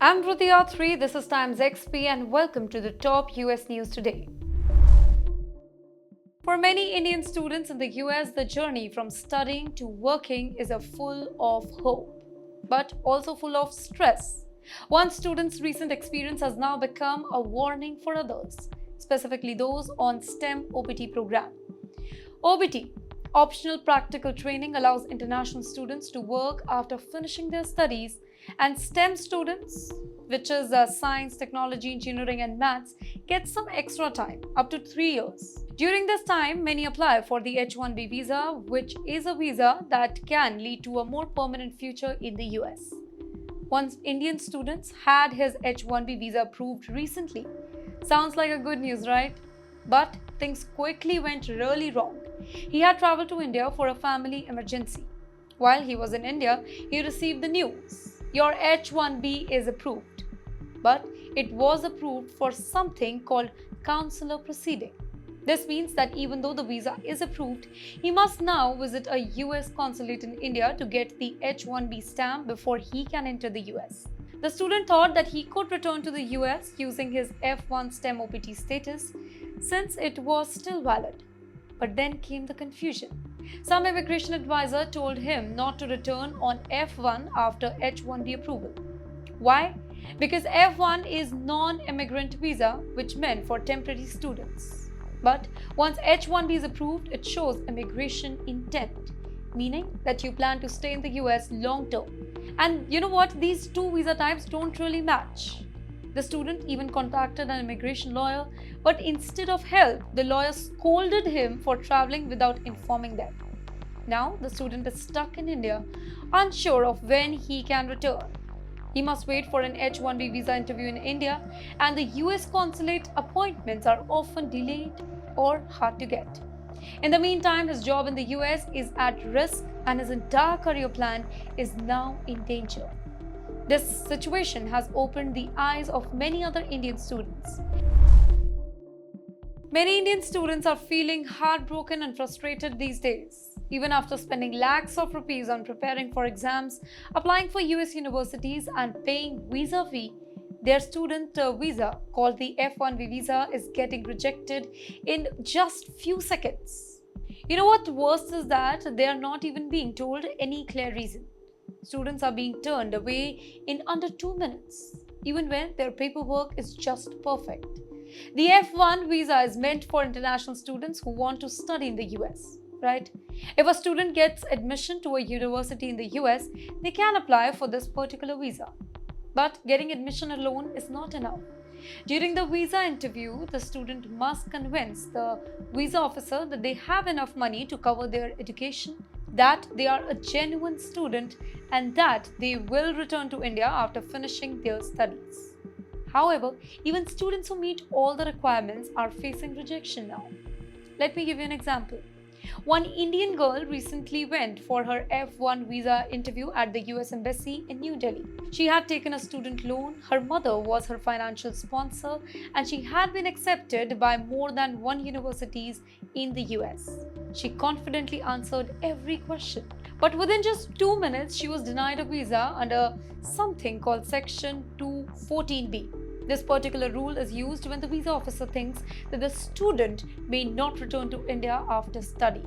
I'm Rudhya 3, this is Times XP, and welcome to the top US news today. For many Indian students in the US, the journey from studying to working is full of hope, but also full of stress. One student's recent experience has now become a warning for others, specifically those on STEM OPT program. OPT, Optional Practical Training, allows international students to work after finishing their studies, and STEM students, which is science, technology, engineering, and maths, get some extra time, up to 3 years. During this time, many apply for the H-1B visa, which is a visa that can lead to a more permanent future in the US. One Indian student had his H-1B visa approved recently. Sounds like a good news, right? But things quickly went really wrong. He had traveled to India for a family emergency. While he was in India, he received the news: your H-1B is approved. But it was approved for something called consular proceeding. This means that even though the visa is approved, he must now visit a US consulate in India to get the H-1B stamp before he can enter the US. The student thought that he could return to the US using his F1 STEM OPT status since it was still valid. But then came the confusion. Some immigration advisor told him not to return on F1 after H-1B approval. Why? Because F1 is non-immigrant visa, which meant for temporary students. But once H-1B is approved, it shows immigration intent, meaning that you plan to stay in the US long term. And you know what? These two visa types don't really match. The student even contacted an immigration lawyer, but instead of help, the lawyer scolded him for traveling without informing them. Now, the student is stuck in India, unsure of when he can return. He must wait for an H-1B visa interview in India, and the US consulate appointments are often delayed or hard to get. In the meantime, his job in the US is at risk, and his entire career plan is now in danger. This situation has opened the eyes of many other Indian students. Many Indian students are feeling heartbroken and frustrated these days. Even after spending lakhs of rupees on preparing for exams, applying for US universities, and paying visa fee, their student visa, called the F-1B visa, is getting rejected in just few seconds. You know what worse is that they are not even being told any clear reason. Students are being turned away in under 2 minutes, even when their paperwork is just perfect. The F1 visa is meant for international students who want to study in the US, right? If a student gets admission to a university in the US, they can apply for this particular visa. But getting admission alone is not enough. During the visa interview, the student must convince the visa officer that they have enough money to cover their education, that they are a genuine student, and that they will return to India after finishing their studies. However, even students who meet all the requirements are facing rejection now. Let me give you an example. One Indian girl recently went for her F1 visa interview at the US Embassy in New Delhi. She had taken a student loan, her mother was her financial sponsor, and she had been accepted by more than 1 universities in the US. She confidently answered every question. But within just 2 minutes, she was denied a visa under something called Section 214B. This particular rule is used when the visa officer thinks that the student may not return to India after study.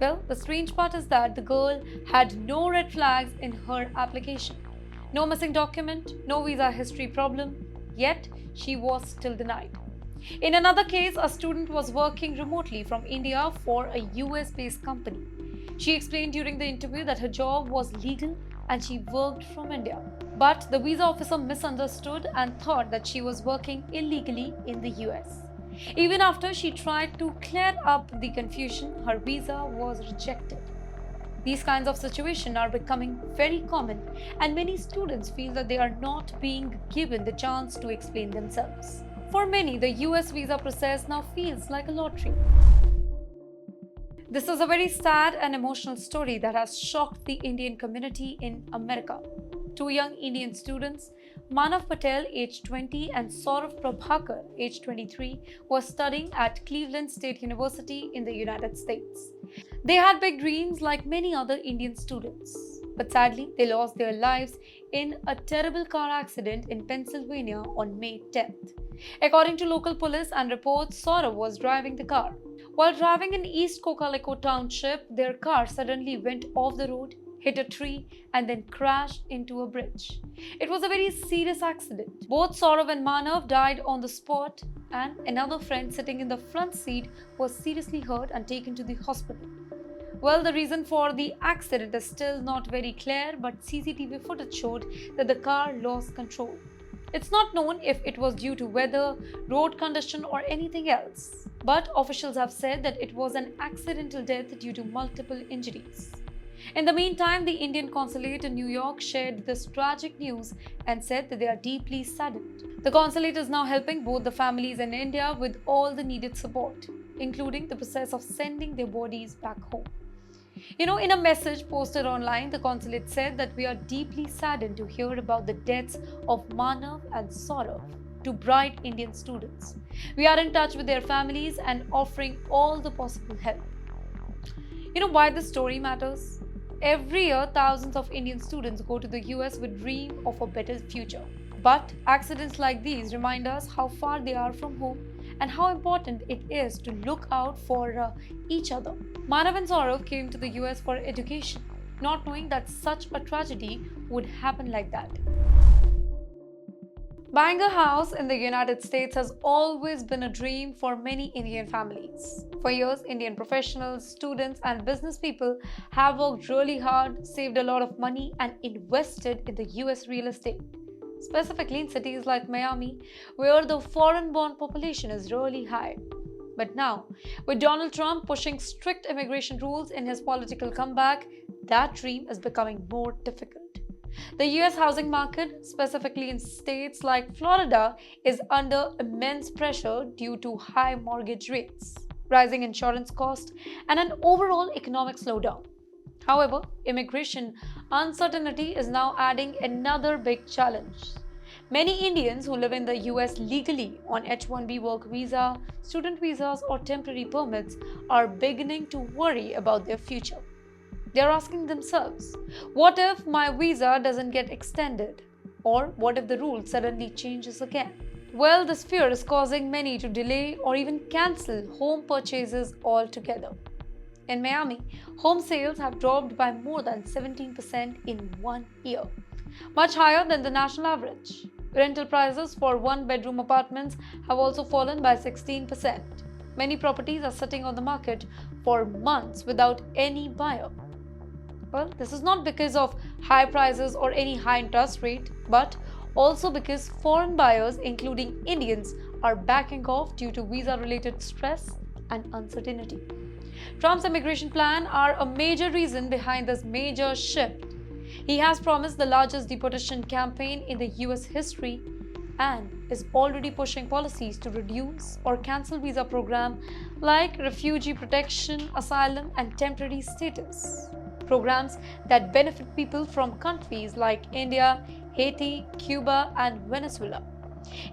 Well, the strange part is that the girl had no red flags in her application. No missing document, no visa history problem, yet she was still denied. In another case, a student was working remotely from India for a US-based company. She explained during the interview that her job was legal and she worked from India. But the visa officer misunderstood and thought that she was working illegally in the US. Even after she tried to clear up the confusion, her visa was rejected. These kinds of situations are becoming very common, and many students feel that they are not being given the chance to explain themselves. For many, the US visa process now feels like a lottery. This is a very sad and emotional story that has shocked the Indian community in America. Two young Indian students, Manav Patel, aged 20, and Saurav Prabhakar, aged 23, were studying at Cleveland State University in the United States. They had big dreams like many other Indian students. But sadly, they lost their lives in a terrible car accident in Pennsylvania on May 10th. According to local police and reports, Saurav was driving the car. While driving in East Cocalico Township, their car suddenly went off the road, hit a tree, and then crashed into a bridge. It was a very serious accident. Both Saurav and Manav died on the spot, and another friend sitting in the front seat was seriously hurt and taken to the hospital. Well, the reason for the accident is still not very clear, but CCTV footage showed that the car lost control. It's not known if it was due to weather, road condition, or anything else. But officials have said that it was an accidental death due to multiple injuries. In the meantime, the Indian consulate in New York shared this tragic news and said that they are deeply saddened. The consulate is now helping both the families in India with all the needed support, including the process of sending their bodies back home. In a message posted online, the consulate said that we are deeply saddened to hear about the deaths of Manav and Saurav, two bright Indian students. We are in touch with their families and offering all the possible help. Why this story matters? Every year, thousands of Indian students go to the US with dream of a better future. But accidents like these remind us how far they are from home and how important it is to look out for each other. Manav and Saurav came to the US for education, not knowing that such a tragedy would happen like that. Buying a house in the United States has always been a dream for many Indian families. For years, Indian professionals, students, and business people have worked really hard, saved a lot of money, and invested in the US real estate, specifically in cities like Miami, where the foreign-born population is really high. But now, with Donald Trump pushing strict immigration rules in his political comeback, that dream is becoming more difficult. The US housing market, specifically in states like Florida, is under immense pressure due to high mortgage rates, rising insurance costs, and an overall economic slowdown. However, immigration uncertainty is now adding another big challenge. Many Indians who live in the US legally on H-1B work visa, student visas, or temporary permits are beginning to worry about their future. They are asking themselves, what if my visa doesn't get extended? Or what if the rule suddenly changes again? Well, this fear is causing many to delay or even cancel home purchases altogether. In Miami, home sales have dropped by more than 17% in 1 year, much higher than the national average. Rental prices for one-bedroom apartments have also fallen by 16%. Many properties are sitting on the market for months without any buyer. Well, this is not because of high prices or any high interest rate, but also because foreign buyers, including Indians, are backing off due to visa-related stress and uncertainty. Trump's immigration plan are a major reason behind this major shift. He has promised the largest deportation campaign in the US history and is already pushing policies to reduce or cancel visa programs like refugee protection, asylum, and temporary status. Programs that benefit people from countries like India, Haiti, Cuba, and Venezuela.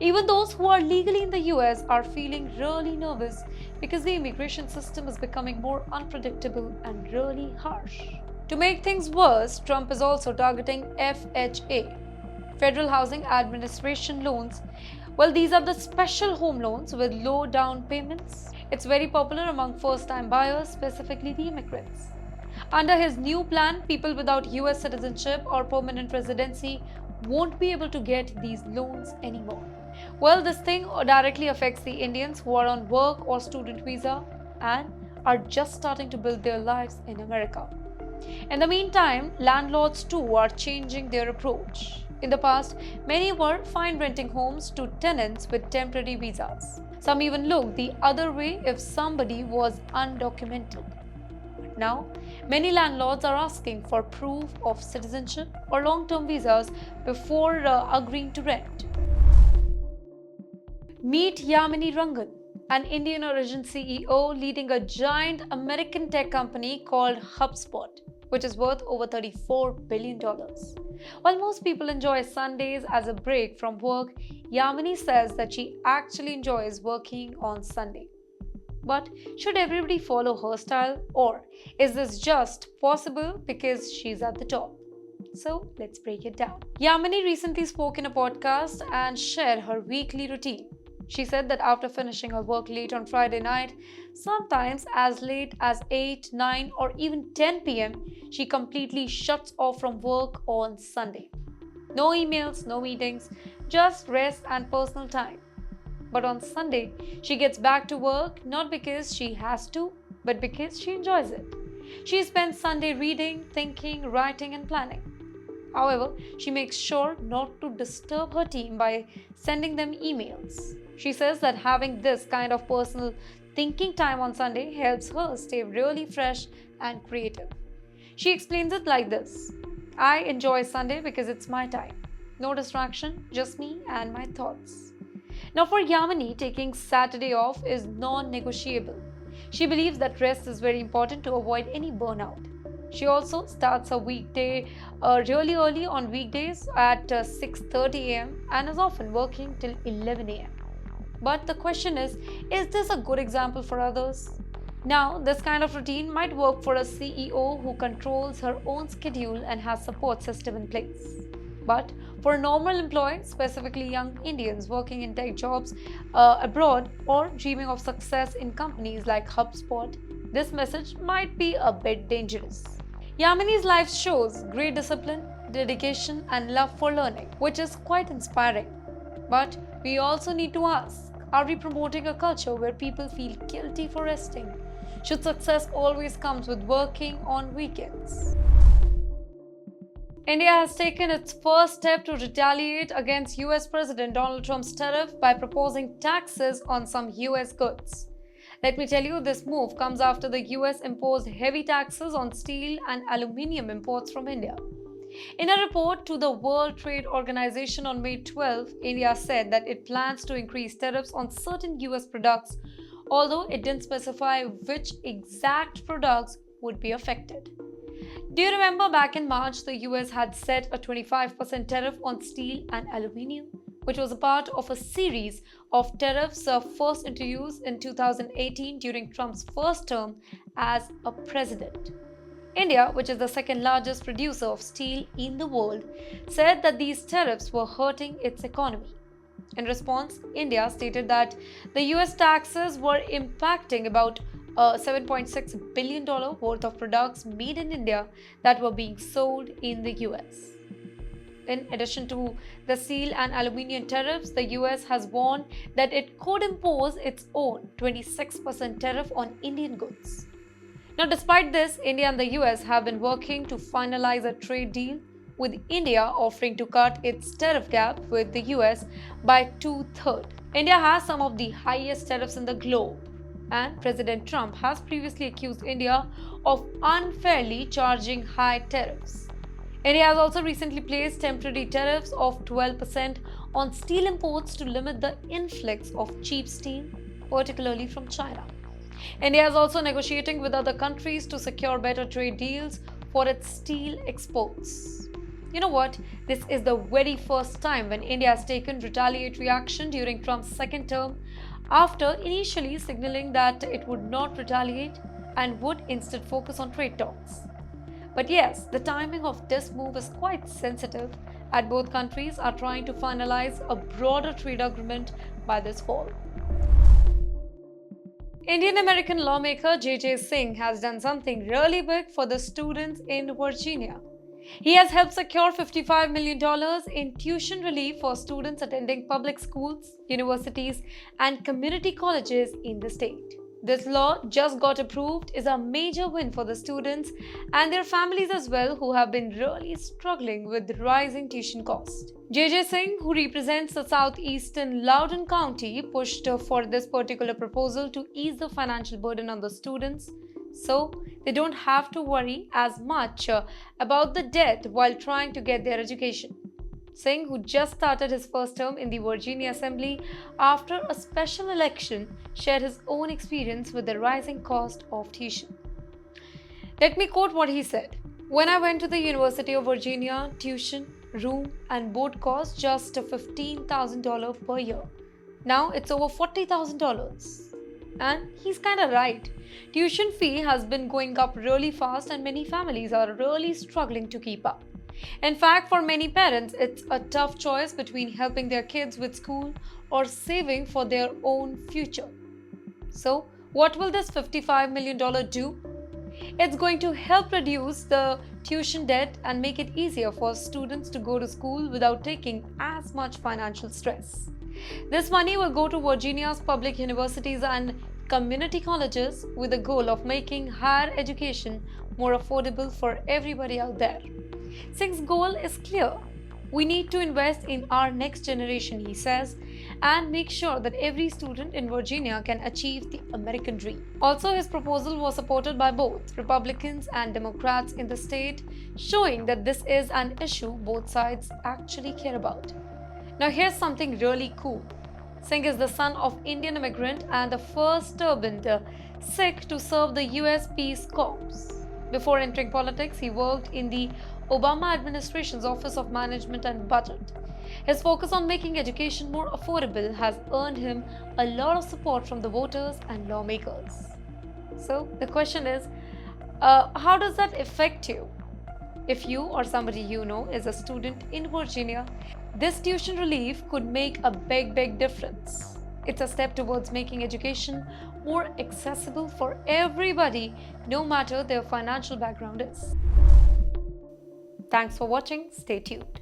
Even those who are legally in the US are feeling really nervous because the immigration system is becoming more unpredictable and really harsh. To make things worse, Trump is also targeting FHA, Federal Housing Administration loans. Well, these are the special home loans with low down payments. It's very popular among first-time buyers, specifically the immigrants. Under his new plan, people without US citizenship or permanent residency won't be able to get these loans anymore. Well, this thing directly affects the Indians who are on work or student visa and are just starting to build their lives in America. In the meantime, landlords too are changing their approach. In the past, many were fine renting homes to tenants with temporary visas. Some even looked the other way if somebody was undocumented. Now, many landlords are asking for proof of citizenship or long-term visas before agreeing to rent. Meet Yamini Rangan, an Indian origin CEO leading a giant American tech company called HubSpot, which is worth over $34 billion. While most people enjoy Sundays as a break from work, Yamini says that she actually enjoys working on Sunday. But should everybody follow her style, or is this just possible because she's at the top? So let's break it down. Yamini recently spoke in a podcast and shared her weekly routine. She said that after finishing her work late on Friday night, sometimes as late as 8, 9, or even 10 pm, she completely shuts off from work on Sunday. No emails, no meetings, just rest and personal time. But on Sunday, she gets back to work not because she has to, but because she enjoys it. She spends Sunday reading, thinking, writing, and planning. However, she makes sure not to disturb her team by sending them emails. She says that having this kind of personal thinking time on Sunday helps her stay really fresh and creative. She explains it like this: I enjoy Sunday because it's my time. No distraction, just me and my thoughts. Now, for Yamini, taking Saturday off is non negotiable. She believes that rest is very important to avoid any burnout. She also starts her weekday really early on weekdays at 6:30 am and is often working till 11 am. But the question is this a good example for others? Now, this kind of routine might work for a CEO who controls her own schedule and has support system in place. But for a normal employee, specifically young Indians working in tech jobs abroad or dreaming of success in companies like HubSpot, this message might be a bit dangerous. Yamini's life shows great discipline, dedication, and love for learning, which is quite inspiring. But we also need to ask, are we promoting a culture where people feel guilty for resting? Should success always come with working on weekends? India has taken its first step to retaliate against US President Donald Trump's tariff by proposing taxes on some US goods. Let me tell you, this move comes after the US imposed heavy taxes on steel and aluminium imports from India. In a report to the World Trade Organization on May 12, India said that it plans to increase tariffs on certain US products, although it didn't specify which exact products would be affected. Do you remember back in March, the US had set a 25% tariff on steel and aluminium, which was a part of a series of tariffs first introduced in 2018 during Trump's first term as a president. India, which is the second largest producer of steel in the world, said that these tariffs were hurting its economy. In response, India stated that the US taxes were impacting about $7.6 billion worth of products made in India that were being sold in the US. In addition to the steel and aluminium tariffs, the US has warned that it could impose its own 26% tariff on Indian goods. Now, despite this, India and the US have been working to finalize a trade deal, with India offering to cut its tariff gap with the US by 2/3. India has some of the highest tariffs in the globe, and President Trump has previously accused India of unfairly charging high tariffs. India has also recently placed temporary tariffs of 12% on steel imports to limit the influx of cheap steel, particularly from China. India is also negotiating with other countries to secure better trade deals for its steel exports. You know what? This is the very first time when India has taken retaliatory action during Trump's second term, after initially signaling that it would not retaliate and would instead focus on trade talks. But yes, the timing of this move is quite sensitive, as both countries are trying to finalize a broader trade agreement by this fall. Indian-American lawmaker J.J. Singh has done something really big for the students in Virginia. He has helped secure $55 million in tuition relief for students attending public schools, universities, and community colleges in the state. This law just got approved is a major win for the students and their families as well, who have been really struggling with the rising tuition cost. J.J. Singh, who represents the southeastern Loudoun County, pushed for this particular proposal to ease the financial burden on the students, so they don't have to worry as much about the debt while trying to get their education. Singh, who just started his first term in the Virginia Assembly after a special election, shared his own experience with the rising cost of tuition. Let me quote what he said. "When I went to the University of Virginia, tuition, room, and board cost just $15,000 per year. Now it's over $40,000. And he's kinda right. Tuition fee has been going up really fast and many families are really struggling to keep up. In fact, for many parents, it's a tough choice between helping their kids with school or saving for their own future. So, what will this $55 million do? It's going to help reduce the tuition debt and make it easier for students to go to school without taking as much financial stress. This money will go to Virginia's public universities and community colleges with the goal of making higher education more affordable for everybody out there. Singh's goal is clear. We need to invest in our next generation, he says, and make sure that every student in Virginia can achieve the American dream. Also, his proposal was supported by both Republicans and Democrats in the state, showing that this is an issue both sides actually care about. Now, here's something really cool. Singh is the son of Indian immigrant and the first turbaned Sikh to serve the US Peace Corps. Before entering politics, he worked in the Obama administration's Office of Management and Budget. His focus on making education more affordable has earned him a lot of support from the voters and lawmakers. So, the question is, how does that affect you? If you or somebody you know is a student in Virginia, this tuition relief could make a big difference. It's a step towards making education more accessible for everybody, no matter their financial background is. Thanks for watching. Stay tuned.